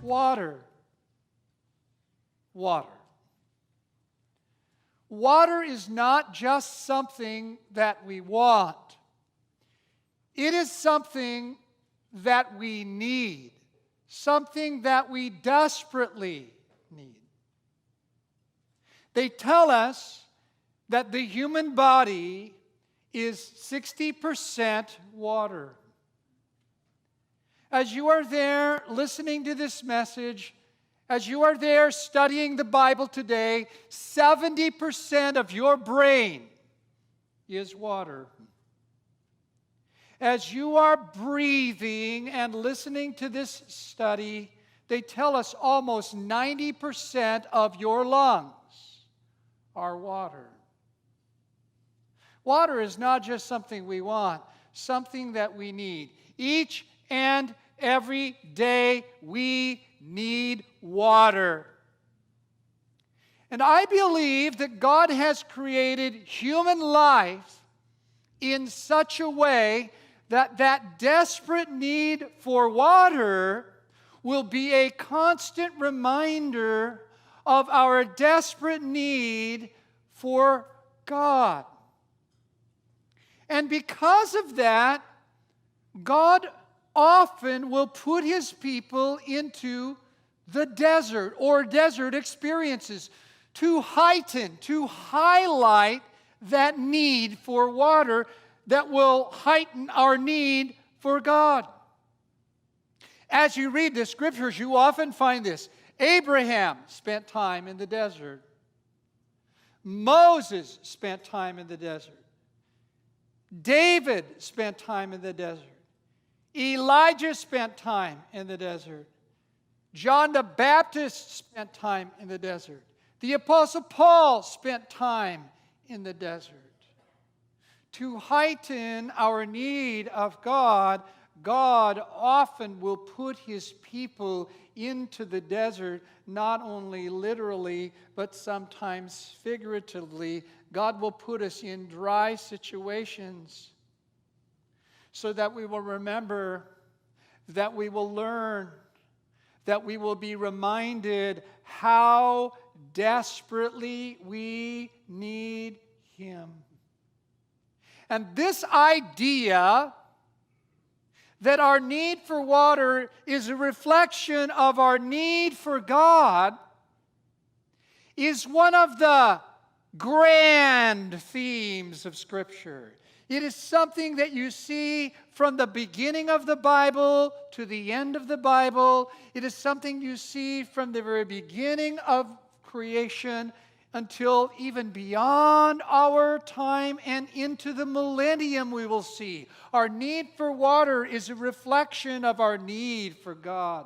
water. Water. Water is not just something that we want. It is something that we need, something that we desperately need. They tell us that the human body is 60% water. As you are there listening to this message, as you are there studying the Bible today, 70% of your brain is water. As you are breathing and listening to this study, they tell us almost 90% of your lungs are water. Water is not just something we want, something that we need. Each and every day we need water. And I believe that God has created human life in such a way that that desperate need for water will be a constant reminder of our desperate need for God. And because of that, God often will put His people into the desert or desert experiences to heighten, to highlight that need for water that will heighten our need for God. As you read the scriptures, you often find this. Abraham spent time in the desert. Moses spent time in the desert. David spent time in the desert. Elijah spent time in the desert. John the Baptist spent time in the desert. The Apostle Paul spent time in the desert. To heighten our need of God, God often will put His people into the desert, not only literally, but sometimes figuratively. God will put us in dry situations so that we will remember, that we will learn, that we will be reminded how desperately we need Him. And this idea that our need for water is a reflection of our need for God is one of the grand themes of Scripture. It is something that you see from the beginning of the Bible to the end of the Bible. It is something you see from the very beginning of creation until even beyond our time and into the millennium we will see. Our need for water is a reflection of our need for God.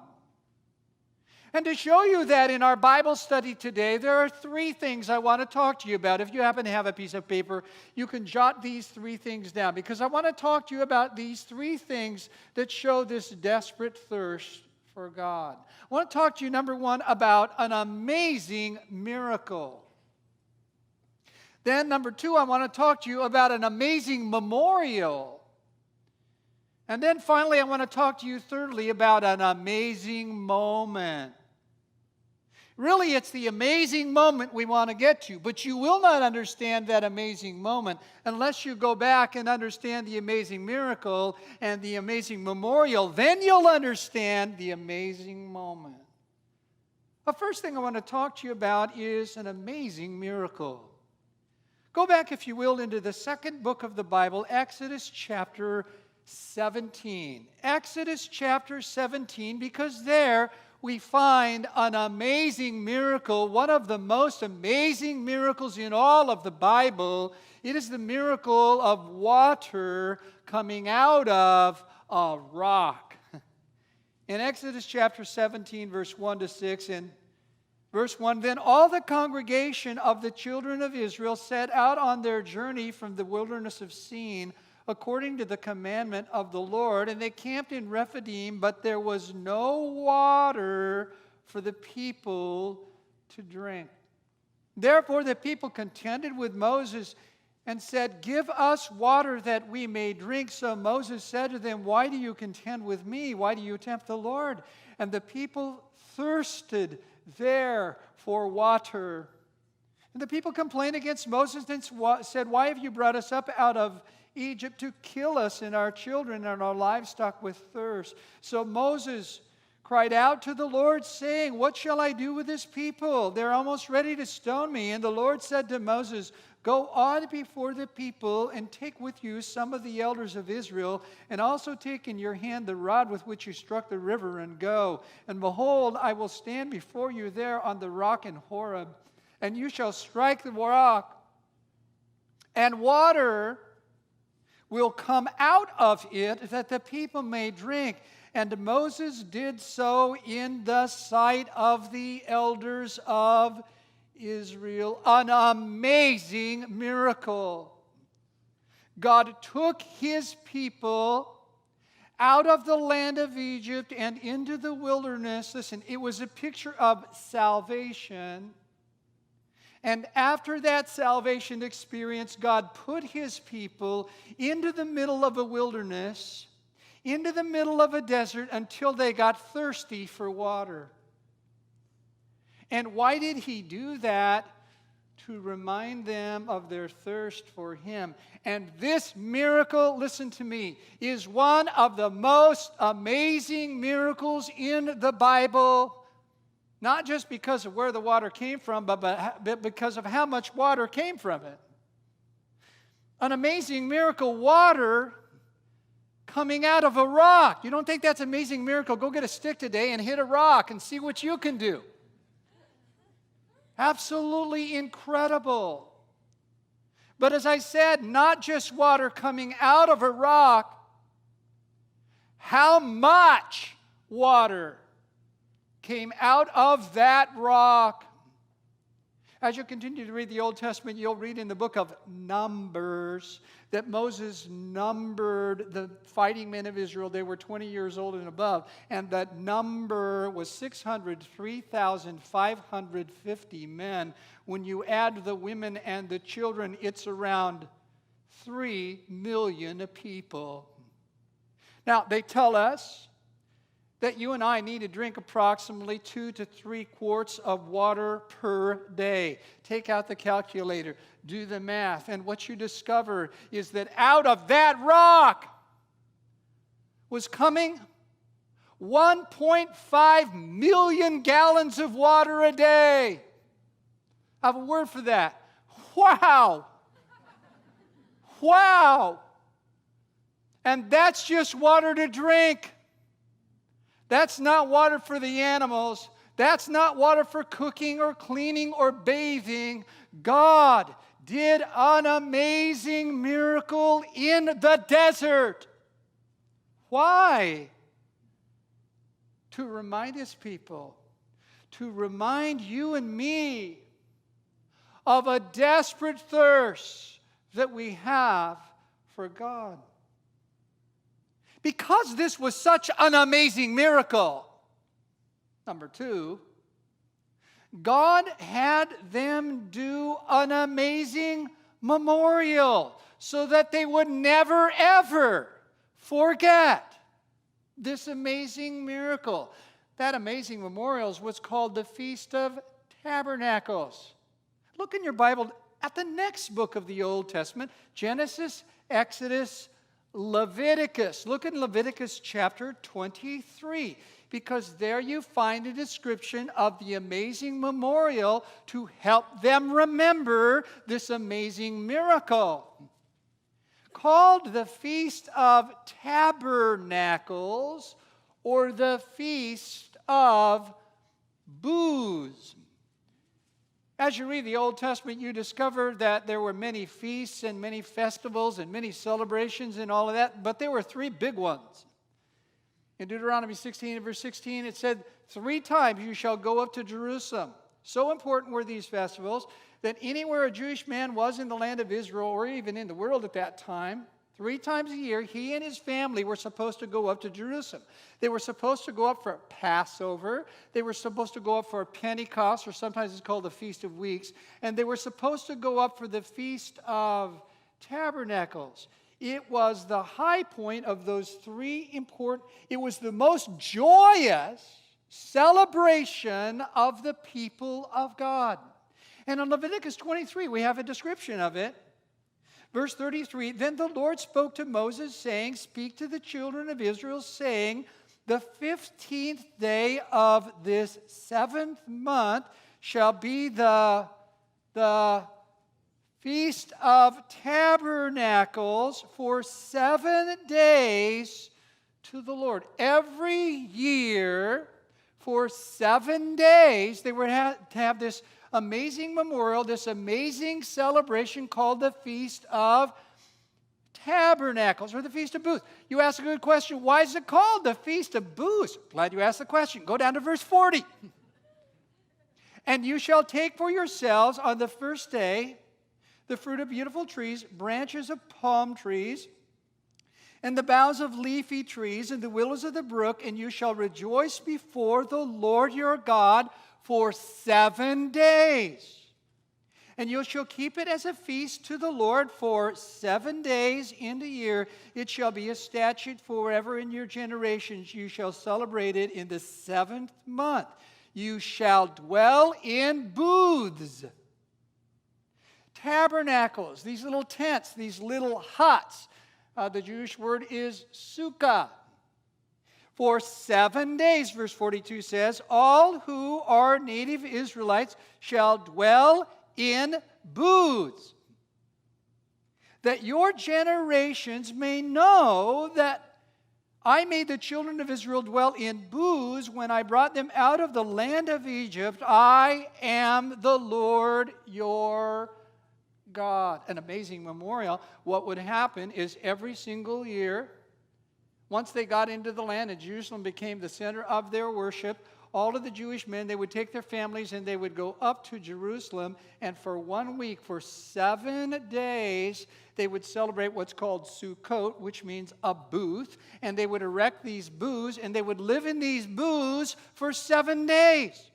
And to show you that in our Bible study today, there are three things I want to talk to you about. If you happen to have a piece of paper, you can jot these three things down, because I want to talk to you about these three things that show this desperate thirst for God. I want to talk to you, number one, about an amazing miracle. Then, number two, I want to talk to you about an amazing memorial. And then finally, I want to talk to you, thirdly, about an amazing moment. Really, it's the amazing moment we want to get to, but you will not understand that amazing moment unless you go back and understand the amazing miracle and the amazing memorial. Then you'll understand the amazing moment. The first thing I want to talk to you about is an amazing miracle. Go back, if you will, into the second book of the Bible, Exodus chapter 17. Exodus chapter 17, because there we find an amazing miracle, one of the most amazing miracles in all of the Bible. It is the miracle of water coming out of a rock. In Exodus chapter 17, verse 1 to 6, and Verse 1, then all the congregation of the children of Israel set out on their journey from the wilderness of Sin, according to the commandment of the Lord, and they camped in Rephidim, but there was no water for the people to drink. Therefore the people contended with Moses and said, give us water that we may drink. So Moses said to them, why do you contend with me? Why do you tempt the Lord? And the people thirsted there for water. And the people complained against Moses and said, "Why have you brought us up out of Egypt to kill us and our children and our livestock with thirst?" So Moses cried out to the Lord, saying, "What shall I do with this people? They're almost ready to stone me." And the Lord said to Moses, "Go on before the people and take with you some of the elders of Israel, and also take in your hand the rod with which you struck the river, and go. And behold, I will stand before you there on the rock in Horeb, and you shall strike the rock, and water will come out of it, that the people may drink." And Moses did so in the sight of the elders of Israel. An amazing miracle. God took his people out of the land of Egypt and into the wilderness. Listen, it was a picture of salvation. And after that salvation experience, God put his people into the middle of a wilderness, into the middle of a desert, until they got thirsty for water. And why did he do that? To remind them of their thirst for him. And this miracle, listen to me, is one of the most amazing miracles in the Bible. Not just because of where the water came from, but because of how much water came from it. An amazing miracle, water coming out of a rock. You don't think that's an amazing miracle? Go get a stick today and hit a rock and see what you can do. Absolutely incredible. But as I said, not just water coming out of a rock, how much water came out of that rock? As you continue to read the Old Testament, you'll read in the book of Numbers that Moses numbered the fighting men of Israel. They were 20 years old and above. And that number was 603,550 men. When you add the women and the children, it's around 3 million people. Now, they tell us that you and I need to drink approximately 2 to 3 quarts of water per day. Take out the calculator, do the math, and what you discover is that out of that rock was coming 1.5 million gallons of water a day. I have a word for that. Wow! Wow! And that's just water to drink. That's not water for the animals. That's not water for cooking or cleaning or bathing. God did an amazing miracle in the desert. Why? To remind his people, to remind you and me of a desperate thirst that we have for God. Because this was such an amazing miracle. Number 2, God had them do an amazing memorial so that they would never, ever forget this amazing miracle. That amazing memorial is what's called the Feast of Tabernacles. Look in your Bible at the next book of the Old Testament, Genesis, Exodus, Leviticus. Look in Leviticus chapter 23, because there you find a description of the amazing memorial to help them remember this amazing miracle. Called the Feast of Tabernacles, or the Feast of Booths. As you read the Old Testament, you discover that there were many feasts and many festivals and many celebrations and all of that, but there were 3 big ones. In Deuteronomy 16 and verse 16, it said, 3 times you shall go up to Jerusalem. So important were these festivals that anywhere a Jewish man was in the land of Israel, or even in the world at that time, 3 times a year, he and his family were supposed to go up to Jerusalem. They were supposed to go up for Passover. They were supposed to go up for Pentecost, or sometimes it's called the Feast of Weeks. And they were supposed to go up for the Feast of Tabernacles. It was the high point of those 3 important, it was the most joyous celebration of the people of God. And in Leviticus 23, we have a description of it. Verse 33, then the Lord spoke to Moses, saying, speak to the children of Israel, saying, the 15th day of this 7th month shall be the Feast of Tabernacles for 7 days to the Lord. Every year, for 7 days, they would have to have this amazing memorial, this amazing celebration called the Feast of Tabernacles, or the Feast of Booths. You ask a good question, why is it called the Feast of Booths? Glad you asked the question. Go down to verse 40. And you shall take for yourselves on the first day the fruit of beautiful trees, branches of palm trees, and the boughs of leafy trees, and the willows of the brook, and you shall rejoice before the Lord your God for 7 days. And you shall keep it as a feast to the Lord for 7 days in the year. It shall be a statute forever in your generations. You shall celebrate it in the 7th month. You shall dwell in booths, tabernacles, these little tents, these little huts. The Jewish word is sukkah. For 7 days, verse 42 says, all who are native Israelites shall dwell in booths, that your generations may know that I made the children of Israel dwell in booths when I brought them out of the land of Egypt. I am the Lord your God. An amazing memorial. What would happen is every single year, once they got into the land and Jerusalem became the center of their worship, all of the Jewish men, they would take their families and they would go up to Jerusalem, and for 1 week, for 7 days, they would celebrate what's called Sukkot, which means a booth, and they would erect these booths, and they would live in these booths for 7 days.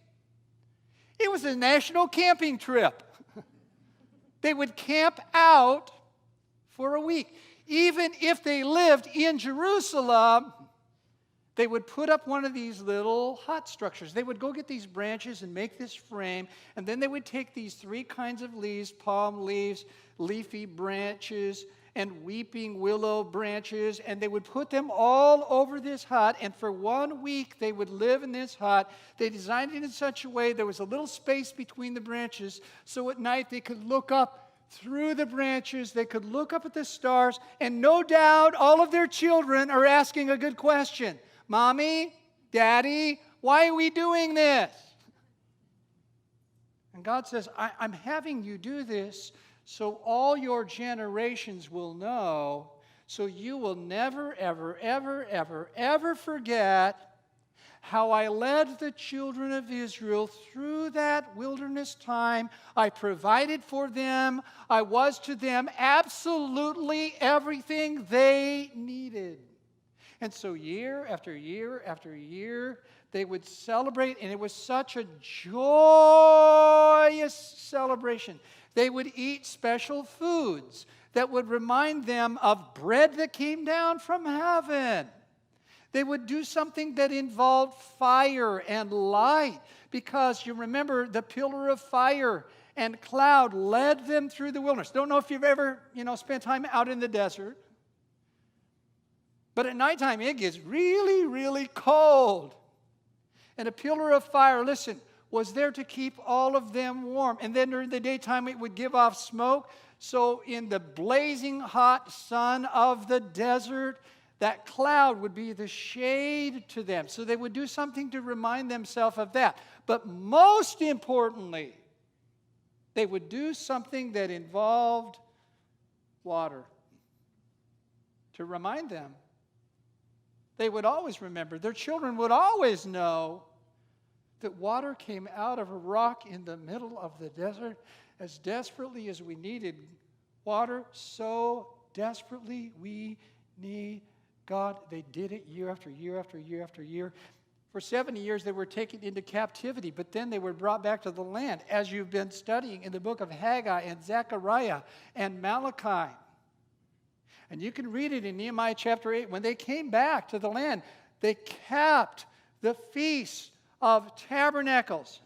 It was a national camping trip. They would camp out for a week. Even if they lived in Jerusalem, they would put up one of these little hut structures. They would go get these branches and make this frame, and then they would take these 3 kinds of leaves, palm leaves, leafy branches, and weeping willow branches, and they would put them all over this hut, and for 1 week they would live in this hut. They designed it in such a way there was a little space between the branches, so at night they could look up through the branches, they could look up at the stars, and no doubt all of their children are asking a good question. Mommy, Daddy, why are we doing this? And God says, I'm having you do this so all your generations will know, so you will never, ever, ever, ever, ever forget how I led the children of Israel through that wilderness time. I provided for them. I was to them absolutely everything they needed. And so year after year after year, they would celebrate, and it was such a joyous celebration. They would eat special foods that would remind them of bread that came down from heaven. They would do something that involved fire and light, because you remember the pillar of fire and cloud led them through the wilderness. Don't know if you've ever, spent time out in the desert. But at nighttime, it gets really, really cold. And a pillar of fire, listen, was there to keep all of them warm. And then during the daytime, it would give off smoke. So in the blazing hot sun of the desert, that cloud would be the shade to them. So they would do something to remind themselves of that. But most importantly, they would do something that involved water to remind them. They would always remember. Their children would always know that water came out of a rock in the middle of the desert. As desperately as we needed water, so desperately we need God. They did it year after year after year after year. For 70 years they were taken into captivity, but then they were brought back to the land, as you've been studying in the book of Haggai and Zechariah and Malachi. And you can read it in Nehemiah chapter 8. When they came back to the land, they kept the feast of Tabernacles.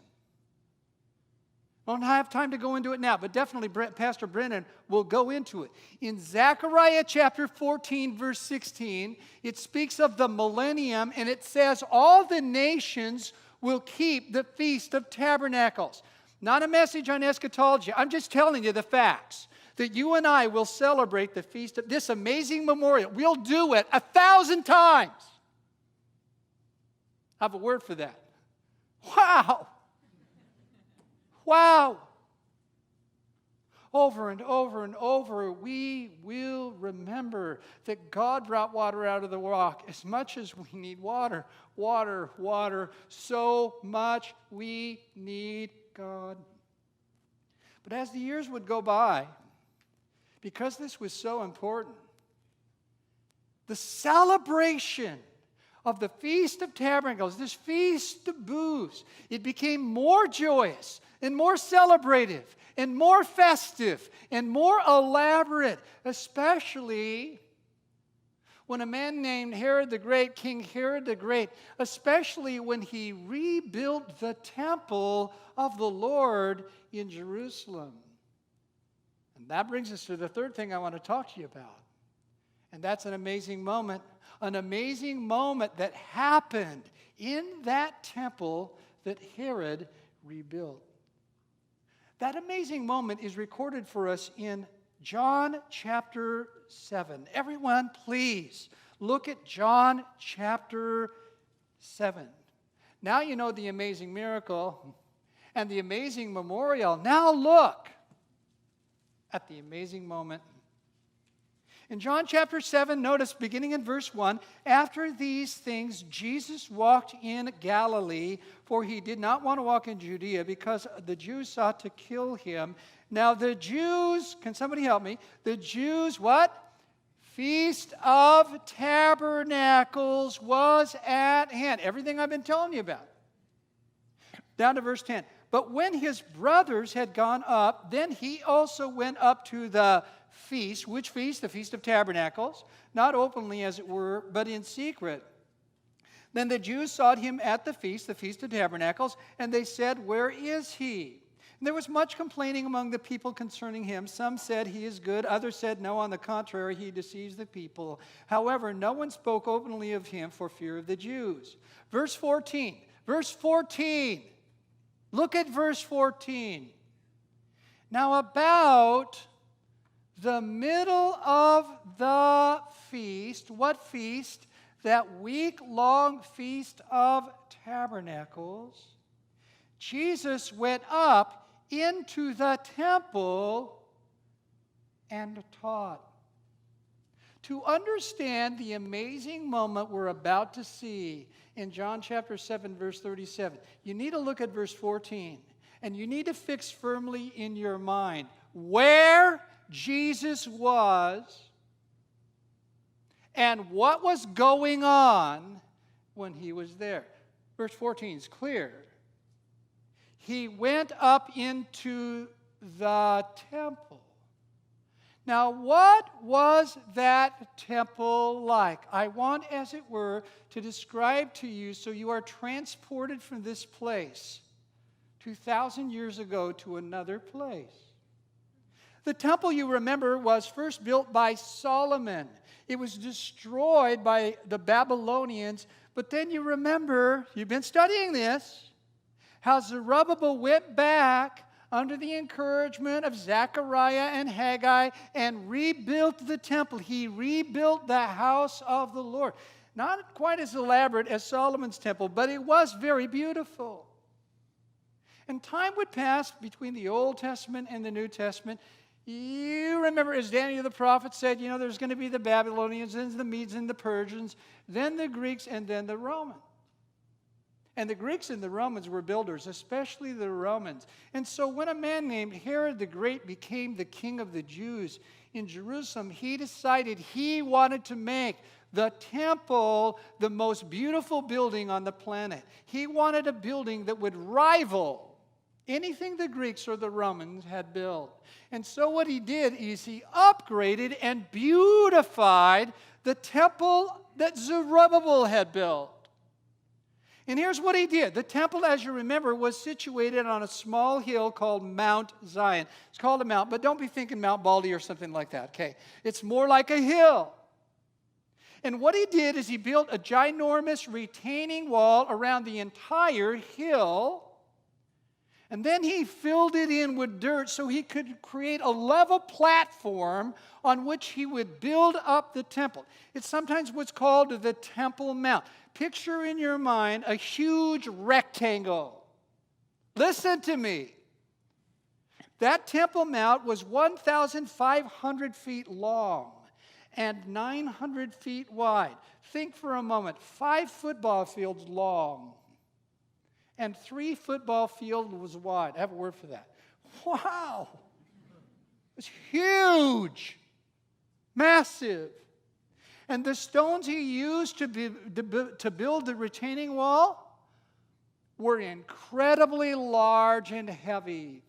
I don't have time to go into it now, but definitely Pastor Brennan will go into it. In Zechariah chapter 14, verse 16, it speaks of the millennium, and it says all the nations will keep the Feast of Tabernacles. Not a message on eschatology. I'm just telling you the facts. That you and I will celebrate the feast of this amazing memorial. We'll do it 1,000 times. I have a word for that. Wow. Wow. Over and over and over, we will remember that God brought water out of the rock. As much as we need water, water, water, so much we need God. But as the years would go by, because this was so important, the celebration of the Feast of Tabernacles, this Feast of Booths, it became more joyous and more celebrative and more festive and more elaborate, especially when a man named Herod the Great, King Herod the Great, especially when he rebuilt the temple of the Lord in Jerusalem. And that brings us to the third thing I want to talk to you about. And that's an amazing moment that happened in that temple that Herod rebuilt. That amazing moment is recorded for us in John chapter 7. Everyone, please look at John chapter 7. Now you know the amazing miracle and the amazing memorial. Now look at the amazing moment. In John chapter 7, notice beginning in verse 1, after these things Jesus walked in Galilee, for he did not want to walk in Judea because the Jews sought to kill him. Now the Jews, can somebody help me? The Jews, what? Feast of Tabernacles was at hand. Everything I've been telling you about. Down to verse 10. But when his brothers had gone up, then he also went up to the feast. Which feast? The Feast of Tabernacles. Not openly, as it were, but in secret. Then the Jews sought him at the Feast of Tabernacles, and they said, "Where is he?" And there was much complaining among the people concerning him. Some said, "He is good." Others said, "No, on the contrary, he deceives the people." However, no one spoke openly of him for fear of the Jews. Verse 14. Verse 14. Look at verse 14. Now about the middle of the feast, what feast? That week-long Feast of Tabernacles. Jesus went up into the temple and taught. To understand the amazing moment we're about to see in John chapter 7, verse 37, you need to look at verse 14, and you need to fix firmly in your mind where Jesus was and what was going on when he was there. Verse 14 is clear. He went up into the temple. Now, what was that temple like? I want, as it were, to describe to you so you are transported from this place 2,000 years ago to another place. The temple, you remember, was first built by Solomon. It was destroyed by the Babylonians. But then you remember, you've been studying this, how Zerubbabel went back under the encouragement of Zechariah and Haggai and rebuilt the temple. He rebuilt the house of the Lord. Not quite as elaborate as Solomon's temple, but it was very beautiful. And time would pass between the Old Testament and the New Testament. You remember, as Daniel the prophet said, there's going to be the Babylonians, then the Medes and the Persians, then the Greeks, and then the Romans. And the Greeks and the Romans were builders, especially the Romans. And so when a man named Herod the Great became the king of the Jews in Jerusalem, he decided he wanted to make the temple the most beautiful building on the planet. He wanted a building that would rival anything the Greeks or the Romans had built. And so what he did is he upgraded and beautified the temple that Zerubbabel had built. And here's what he did. The temple, as you remember, was situated on a small hill called Mount Zion. It's called a mount, but don't be thinking Mount Baldy or something like that, okay? It's more like a hill. And what he did is he built a ginormous retaining wall around the entire hill. And then he filled it in with dirt so he could create a level platform on which he would build up the temple. It's sometimes what's called the Temple Mount. Picture in your mind a huge rectangle. Listen to me. That Temple Mount was 1,500 feet long and 900 feet wide. Think for a moment, 5 football fields long and 3 football fields wide. I have a word for that. Wow! It's huge, massive. And the stones he used to build the retaining wall were incredibly large and heavy.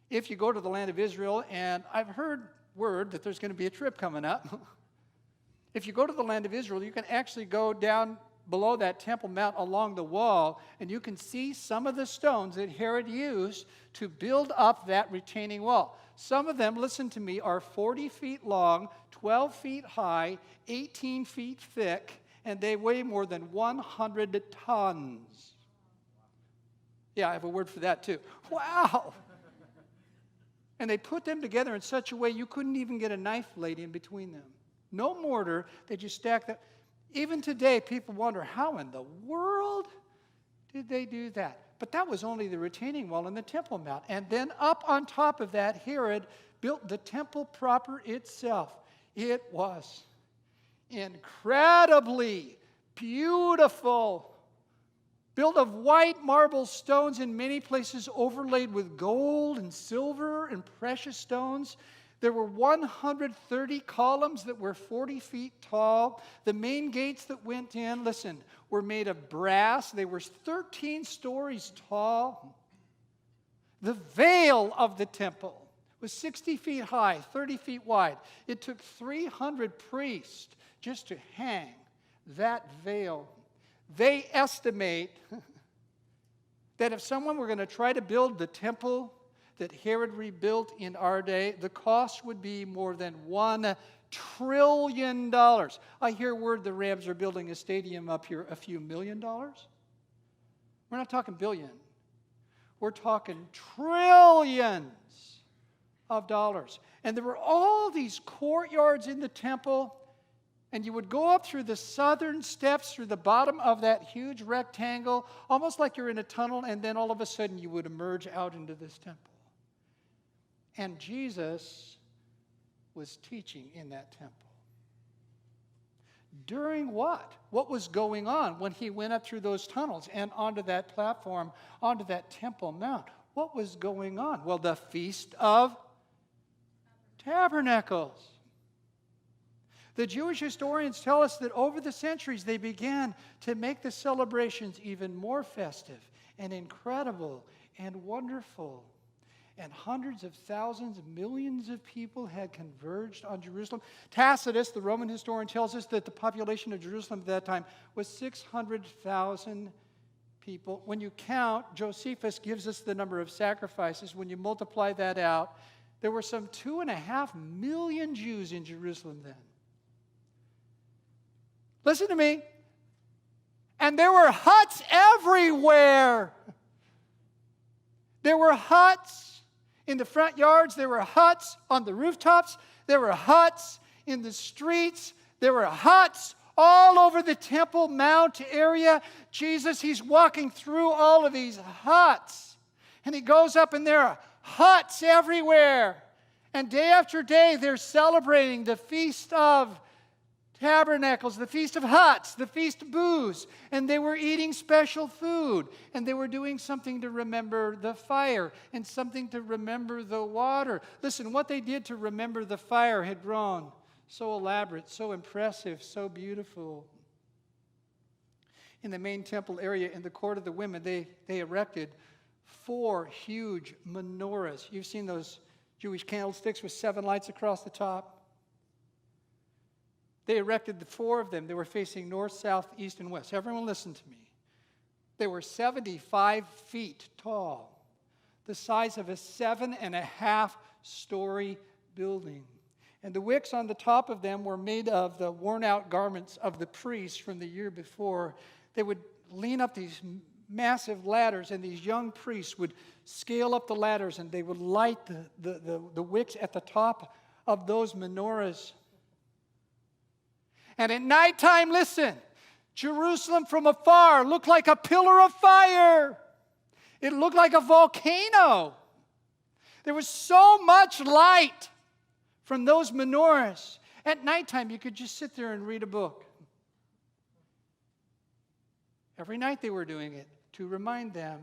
If you go to the land of Israel, and I've heard word that there's going to be a trip coming up. If you go to the land of Israel, you can actually go down below that Temple Mount along the wall, and you can see some of the stones that Herod used to build up that retaining wall. Some of them, listen to me, are 40 feet long, 12 feet high, 18 feet thick, and they weigh more than 100 tons. Yeah, I have a word for that too. Wow! And they put them together in such a way you couldn't even get a knife laid in between them. No mortar, they just stacked them. Even today, people wonder, how in the world did they do that? But that was only the retaining wall and the Temple Mount. And then up on top of that, Herod built the temple proper itself. It was incredibly beautiful. Built of white marble stones, in many places overlaid with gold and silver and precious stones. There were 130 columns that were 40 feet tall. The main gates that went in, listen, were made of brass. They were 13 stories tall. The veil of the temple was 60 feet high, 30 feet wide. It took 300 priests just to hang that veil. They estimate that if someone were going to try to build the temple that Herod rebuilt in our day, the cost would be more than $1 trillion. I hear word the Rams are building a stadium up here, a few $1 million. We're not talking billion. We're talking trillions of dollars. And there were all these courtyards in the temple, and you would go up through the southern steps, through the bottom of that huge rectangle, almost like you're in a tunnel, and then all of a sudden you would emerge out into this temple. And Jesus was teaching in that temple. During what? What was going on when he went up through those tunnels and onto that platform, onto that Temple Mount? What was going on? Well, the Feast of Tabernacles. The Jewish historians tell us that over the centuries they began to make the celebrations even more festive and incredible and wonderful. And hundreds of thousands, millions of people had converged on Jerusalem. Tacitus, the Roman historian, tells us that the population of Jerusalem at that time was 600,000 people. When you count, Josephus gives us the number of sacrifices. When you multiply that out, there were some 2.5 million Jews in Jerusalem then. Listen to me. And there were huts everywhere. There were huts in the front yards. There were huts on the rooftops. There were huts in the streets. There were huts all over the Temple Mount area. Jesus, he's walking through all of these huts. And he goes up and there are huts everywhere. And day after day, they're celebrating the Feast of Tabernacles, the Feast of Huts, the Feast of Booths, and they were eating special food, and they were doing something to remember the fire and something to remember the water. Listen, what they did to remember the fire had grown so elaborate, so impressive, so beautiful. In the main temple area, in the court of the women, they erected 4 huge menorahs. You've seen those Jewish candlesticks with 7 lights across the top? They erected the 4 of them. They were facing north, south, east, and west. Everyone listen to me. They were 75 feet tall, the size of a 7.5-story building. And the wicks on the top of them were made of the worn-out garments of the priests from the year before. They would lean up these massive ladders, and these young priests would scale up the ladders, and they would light the wicks at the top of those menorahs. And at nighttime, listen, Jerusalem from afar looked like a pillar of fire. It looked like a volcano. There was so much light from those menorahs. At nighttime, you could just sit there and read a book. Every night they were doing it to remind them,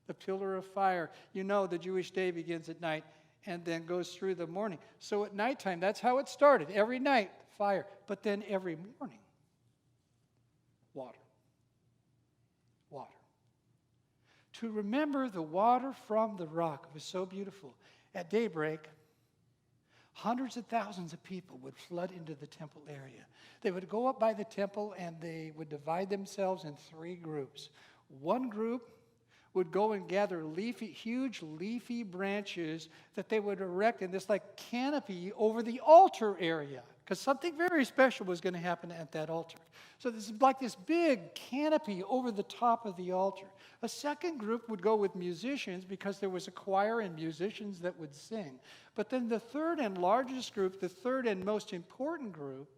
the pillar of fire. You know, the Jewish day begins at night and then goes through the morning. So at nighttime, that's how it started. Every night, fire. But then every morning, water. Water. To remember the water from the rock was so beautiful. At daybreak, hundreds of thousands of people would flood into the temple area. They would go up by the temple and they would divide themselves in 3 groups. One group would go and gather huge leafy branches that they would erect in this like canopy over the altar area, because something very special was going to happen at that altar. So this is like this big canopy over the top of the altar. A second group would go with musicians, because there was a choir and musicians that would sing. But then the third and largest group, the third and most important group,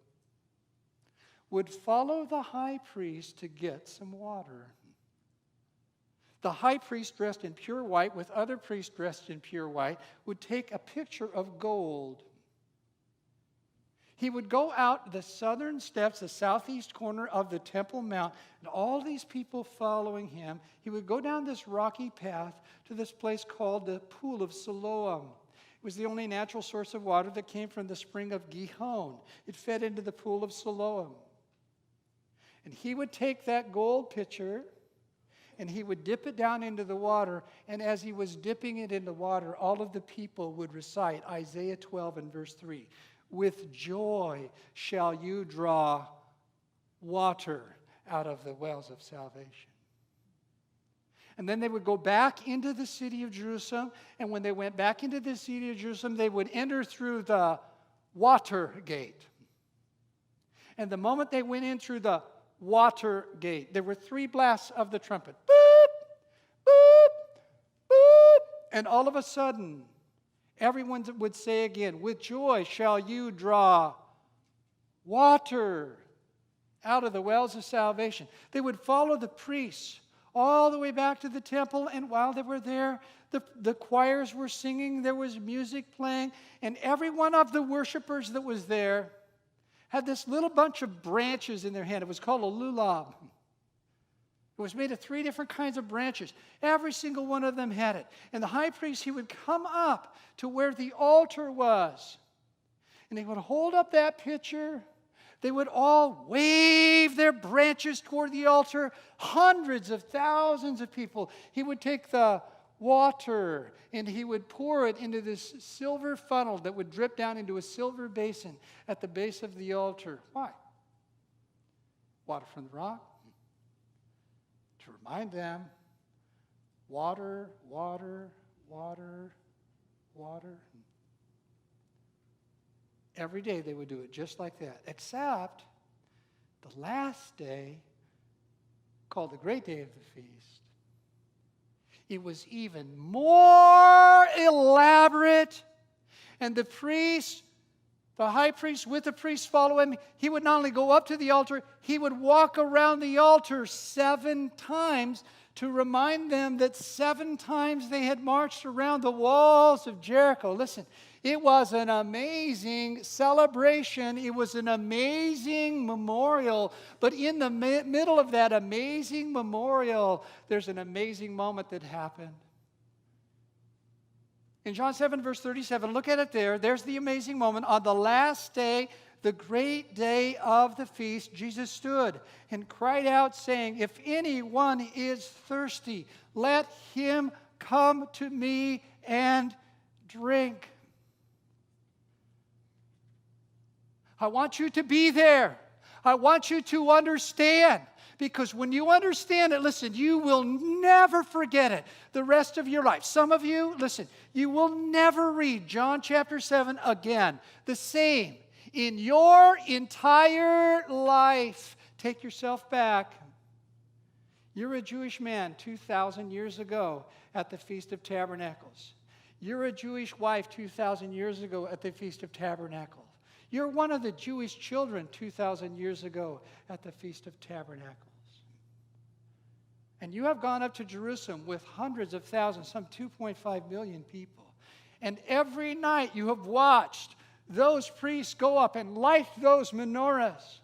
would follow the high priest to get some water. The high priest, dressed in pure white, with other priests dressed in pure white, would take a pitcher of gold. He would go out the southern steps, the southeast corner of the Temple Mount, and all these people following him. He would go down this rocky path to this place called the Pool of Siloam. It was the only natural source of water that came from the spring of Gihon. It fed into the Pool of Siloam. And he would take that gold pitcher and he would dip it down into the water, and as he was dipping it in the water, all of the people would recite Isaiah 12 and verse 3. With joy shall you draw water out of the wells of salvation. And then they would go back into the city of Jerusalem, and when they went back into the city of Jerusalem, they would enter through the water gate. And the moment they went in through the water gate, there were 3 blasts of the trumpet. Boop, boop, boop. And all of a sudden, everyone would say again, with joy shall you draw water out of the wells of salvation. They would follow the priests all the way back to the temple, and while they were there, the choirs were singing, there was music playing, and every one of the worshipers that was there had this little bunch of branches in their hand. It was called a lulav. It was made of 3 different kinds of branches. Every single one of them had it. And the high priest, he would come up to where the altar was. And they would hold up that pitcher. They would all wave their branches toward the altar. Hundreds of thousands of people. He would take the water and he would pour it into this silver funnel that would drip down into a silver basin at the base of the altar. Why? Water from the rock. To remind them, water, water, water, water. Every day they would do it just like that, except the last day, called the great day of the feast. It was even more elaborate, and the priest, the high priest with the priests follow him, he would not only go up to the altar, he would walk around the altar 7 times to remind them that 7 times they had marched around the walls of Jericho. Listen, it was an amazing celebration. It was an amazing memorial. But in the middle of that amazing memorial, there's an amazing moment that happened. In John 7, verse 37, look at it there. There's the amazing moment. On the last day, the great day of the feast, Jesus stood and cried out, saying, if anyone is thirsty, let him come to me and drink. I want you to be there. I want you to understand. Because when you understand it, listen, you will never forget it the rest of your life. Some of you, listen, you will never read John chapter 7 again. The same in your entire life. Take yourself back. You're a Jewish man 2,000 years ago at the Feast of Tabernacles. You're a Jewish wife 2,000 years ago at the Feast of Tabernacles. You're one of the Jewish children 2,000 years ago at the Feast of Tabernacles. And you have gone up to Jerusalem with hundreds of thousands, some 2.5 million people. And every night you have watched those priests go up and light those menorahs.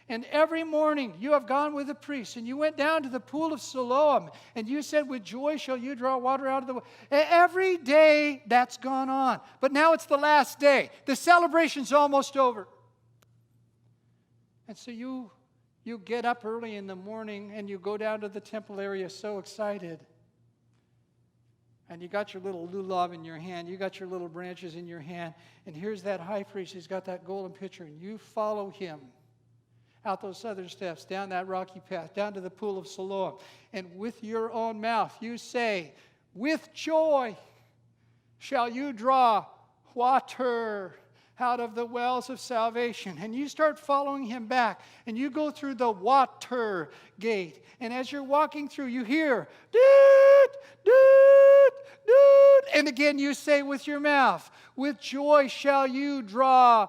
And every morning you have gone with the priests and you went down to the pool of Siloam and you said, with joy shall you draw water out of the well. Every day that's gone on. But now it's the last day. The celebration's almost over. And so you get up early in the morning and you go down to the temple area so excited. And you got your little lulav in your hand. You got your little branches in your hand. And here's that high priest. He's got that golden pitcher. And you follow him out those southern steps, down that rocky path, down to the pool of Siloam. And with your own mouth, you say, with joy shall you draw water out of the wells of salvation. And you start following him back. And you go through the water gate. And as you're walking through, you hear, doot, doot, doot. And again you say with your mouth, with joy shall you draw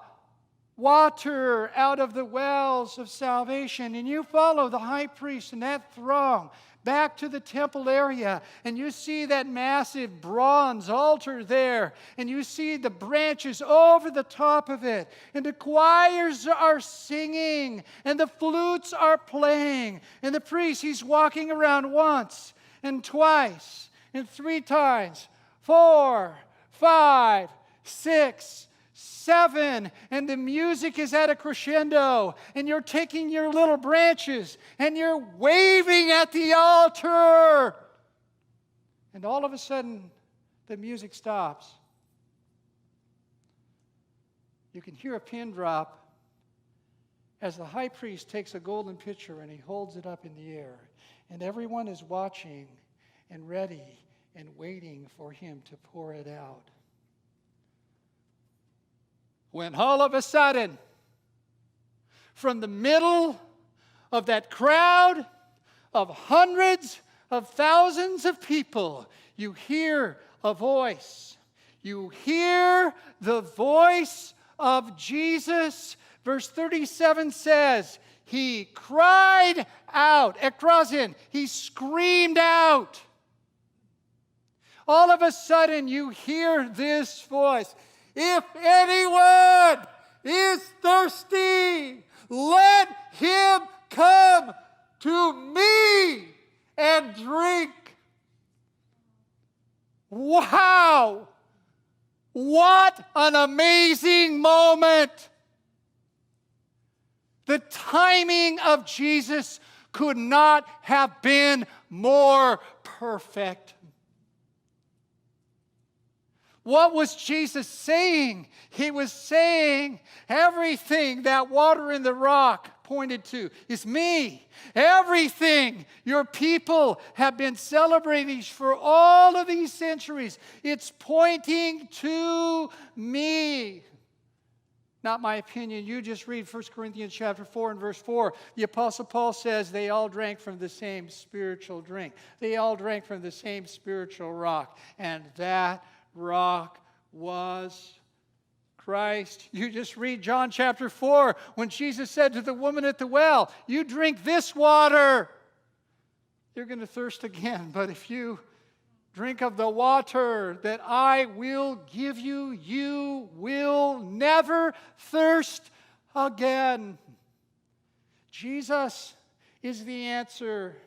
water out of the wells of salvation. And you follow the high priest and that throng back to the temple area, and you see that massive bronze altar there, and you see the branches over the top of it, and the choirs are singing, and the flutes are playing, and the priest, he's walking around once and twice and 3 times, 4, 5, 6, 7, and the music is at a crescendo, and you're taking your little branches and you're waving at the altar, and all of a sudden the music stops. You can hear a pin drop as the high priest takes a golden pitcher and he holds it up in the air, and everyone is watching and ready and waiting for him to pour it out. When all of a sudden, from the middle of that crowd of hundreds of thousands of people, you hear a voice. You hear the voice of Jesus. Verse 37 says, he cried out, ekrazin, he screamed out. All of a sudden, you hear this voice. If anyone is thirsty, let him come to me and drink. Wow! What an amazing moment! The timing of Jesus could not have been more perfect. What was Jesus saying? He was saying everything that water in the rock pointed to is me. Everything your people have been celebrating for all of these centuries, it's pointing to me. Not my opinion. You just read 1 Corinthians chapter 4 and verse 4. The Apostle Paul says they all drank from the same spiritual drink. They all drank from the same spiritual rock. And that rock was Christ. You just read John chapter 4 when Jesus said to the woman at the well, you drink this water, you're going to thirst again. But if you drink of the water that I will give you, you will never thirst again. Jesus is the answer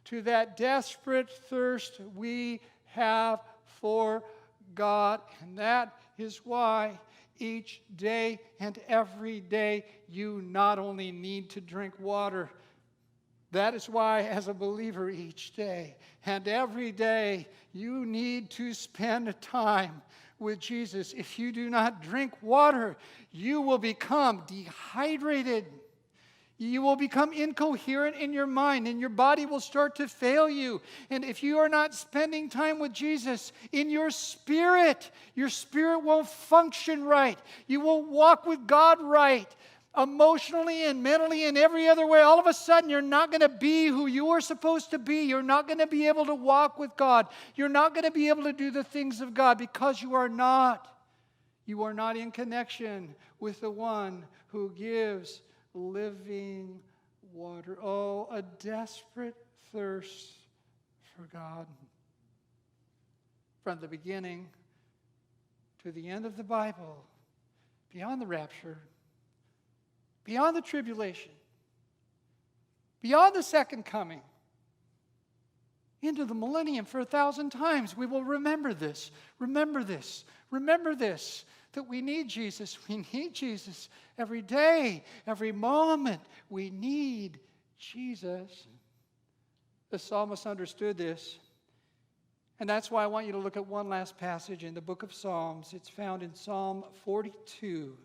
to that desperate thirst we have for God, and that is why each day and every day you not only need to drink water, that is why as a believer each day and every day you need to spend time with Jesus. If you do not drink water, you will become dehydrated. You will become incoherent in your mind, and your body will start to fail you. And if you are not spending time with Jesus in your spirit won't function right. You won't walk with God right, emotionally and mentally and every other way. All of a sudden, you're not going to be who you are supposed to be. You're not going to be able to walk with God. You're not going to be able to do the things of God because you are not in connection with the one who gives living water. Oh, a desperate thirst for God. From the beginning to the end of the Bible, beyond the rapture, beyond the tribulation, beyond the second coming, into the millennium for 1,000 times, we will remember this, that we need Jesus. We need Jesus every day, every moment. We need Jesus. The psalmist understood this. And that's why I want you to look at one last passage in the book of Psalms. It's found in Psalm 42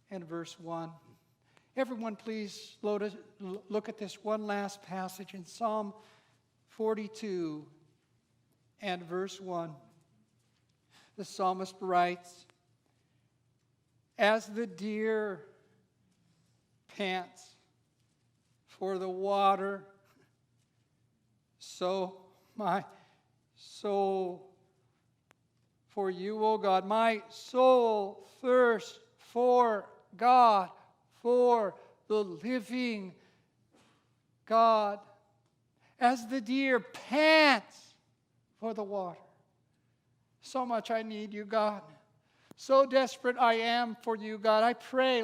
and verse 1. Everyone, please look at this one last passage in Psalm 42 and verse 1. The psalmist writes, "As the deer pants for the water, so my soul for you, O God. My soul thirsts for God, for the living God. As the deer pants for the water. So much I need you, God. So desperate I am for you, God. I pray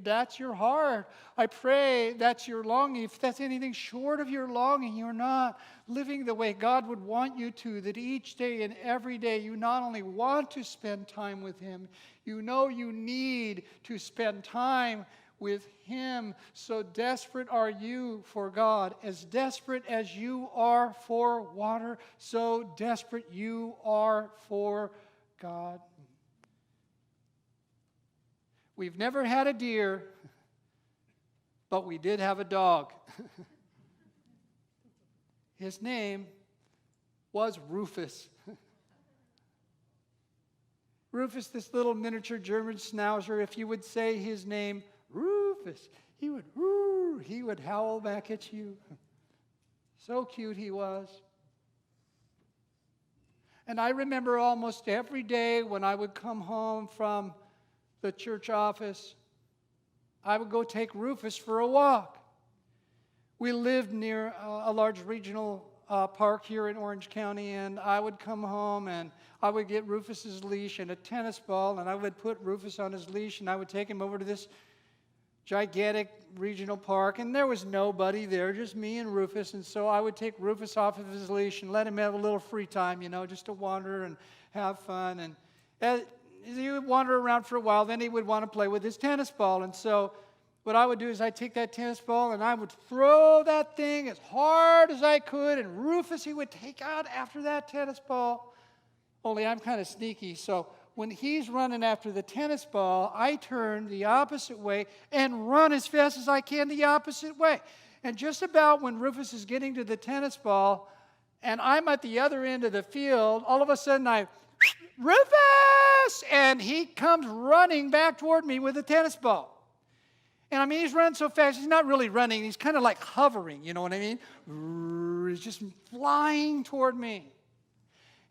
that's your heart. I pray that's your longing. If that's anything short of your longing, you're not living the way God would want you to, that each day and every day you not only want to spend time with Him, you know you need to spend time with Him. So desperate are you for God. As desperate as you are for water, so desperate you are for God. We've never had a deer, but we did have a dog. His name was Rufus. Rufus, this little miniature German schnauzer, if you would say his name, Rufus, he would howl back at you. So cute he was. And I remember almost every day when I would come home from the church office, I would go take Rufus for a walk. We lived near a large regional park here in Orange County, and I would come home and I would get Rufus's leash and a tennis ball, and I would put Rufus on his leash, and I would take him over to this gigantic regional park, and there was nobody there, just me and Rufus. And so I would take Rufus off of his leash and let him have a little free time, just to wander and have fun. And as he would wander around for a while, then he would want to play with his tennis ball. And so what I would do is I'd take that tennis ball and I would throw that thing as hard as I could, and Rufus, he would take out after that tennis ball. Only I'm kind of sneaky, so when he's running after the tennis ball, I turn the opposite way and run as fast as I can the opposite way. And just about when Rufus is getting to the tennis ball and I'm at the other end of the field, all of a sudden Rufus! And he comes running back toward me with a tennis ball. And I mean, he's running so fast, he's not really running, he's kind of like hovering, you know what I mean? He's just flying toward me.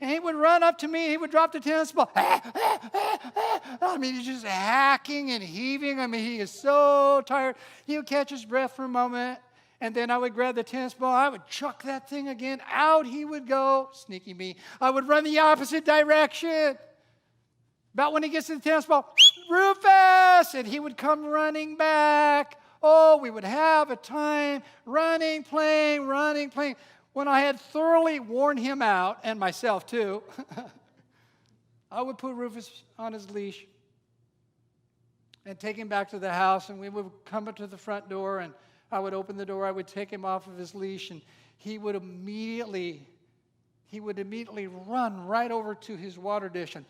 And he would run up to me, he would drop the tennis ball. I mean, he's just hacking and heaving. I mean, he is so tired. He would catch his breath for a moment, and then I would grab the tennis ball. I would chuck that thing again. Out he would go. Sneaky me. I would run the opposite direction. About when he gets to the tennis ball, Rufus! And he would come running back. Oh, we would have a time running, playing. When I had thoroughly worn him out, and myself too, I would put Rufus on his leash and take him back to the house, and we would come up to the front door, and I would open the door, I would take him off of his leash, and he would immediately run right over to his water dish and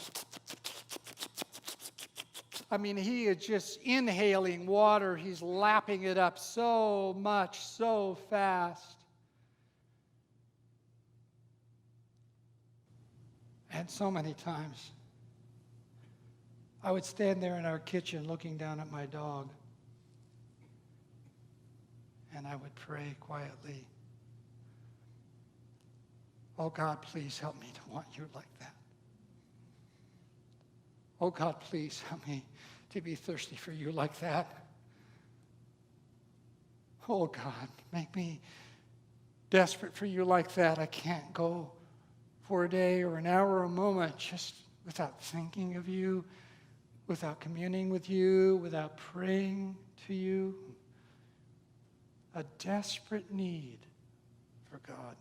he is just inhaling water. He's lapping it up so much, so fast. And so many times, I would stand there in our kitchen looking down at my dog, and I would pray quietly, "Oh God, please help me to want you like that. Oh God, please help me to be thirsty for you like that. Oh God, make me desperate for you like that. I can't go for a day or an hour or a moment just without thinking of you, without communing with you, without praying to you." A desperate need for God.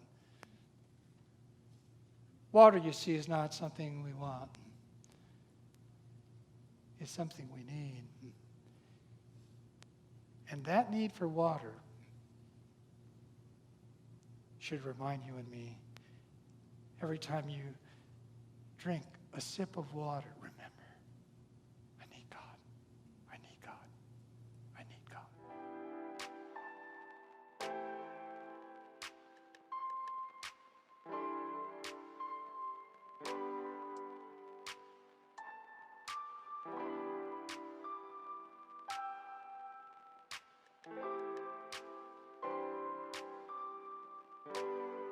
Water, you see, is not something we want. It's something we need. And that need for water should remind you and me every time you drink a sip of water, remember, I need God. I need God. I need God.